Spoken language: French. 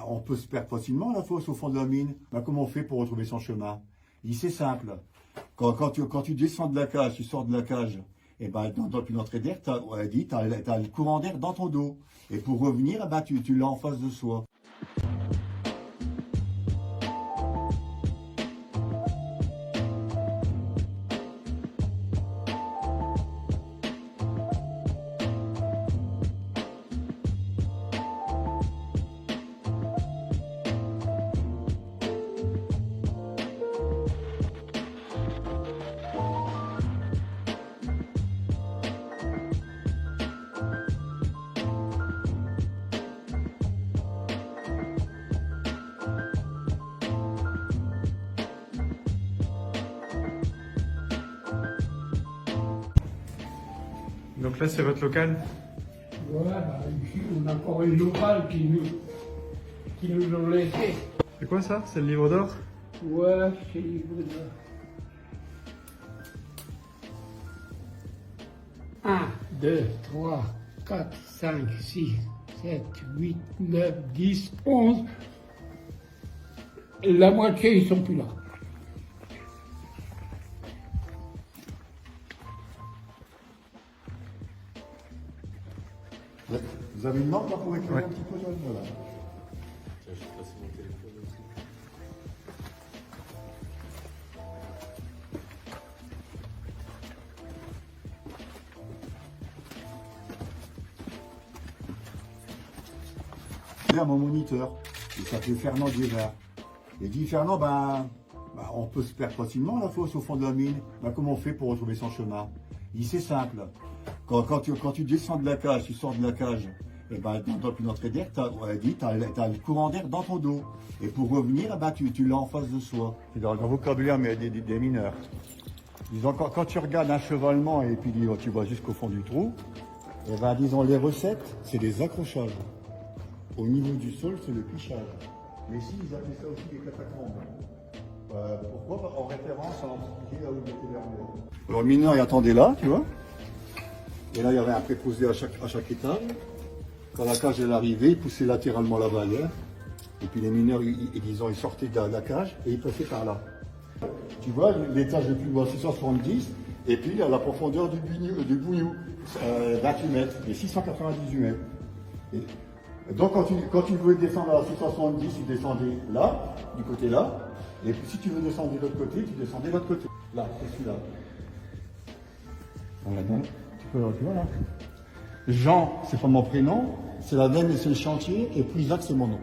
On peut se perdre facilement la fosse au fond de la mine. Comment on fait pour retrouver son chemin? Il dit c'est simple. Quand tu descends de la cage, tu sors de la cage, et dans une entrée d'air, tu as le courant d'air dans ton dos. Et pour revenir, tu l'as en face de soi. Donc là, c'est votre local? Ouais, ici, on a encore une locale qui nous ont laissé. C'est quoi ça? C'est le livre d'or? Ouais, c'est le livre d'or. 1, 2, 3, 4, 5, 6, 7, 8, 9, 10, 11. La moitié, ils sont plus là. Vous avez une lampe là pour éclairer Ouais. un petit peu là? Voilà. Tiens, je vais passer mon téléphone aussi. J'ai mon moniteur, il s'appelle Fernand Dievert. Il dit Fernand, on peut se perdre facilement la fosse au fond de la mine. Comment on fait pour retrouver son chemin? Il dit c'est simple. Quand tu descends de la cage, tu sors de la cage, et dans une entrée d'air, tu as le courant d'air dans ton dos. Et pour revenir, tu l'as en face de soi. C'est dans le vocabulaire mais des mineurs. Disons, quand tu regardes un chevalement et puis tu vois jusqu'au fond du trou, disons les recettes, c'est des accrochages. Au niveau du sol, c'est le pichage. Mais ici, ils appellent ça aussi des catacombes. Pourquoi? En référence à l'Antiquité, là où il était l'armée. Alors le mineur, il attendait là, tu vois. Et là, il y avait un préposé à chaque étage. Quand la cage est arrivée, il poussait latéralement la barrière. Et puis les mineurs, ils sortaient de la cage et ils passaient par là. Tu vois, l'étage le plus bas, 670. Et puis, la profondeur du bougnou, 28 mètres, et 698 mètres. Et donc, quand tu voulais descendre à la 670, tu descendais là, du côté là. Et puis, si tu veux descendre de l'autre côté, tu descendais de l'autre côté. Là, c'est celui-là. Tu vois là. Jean, c'est pas mon prénom, c'est la veine et c'est le chantier, et puis Isaac, c'est mon nom.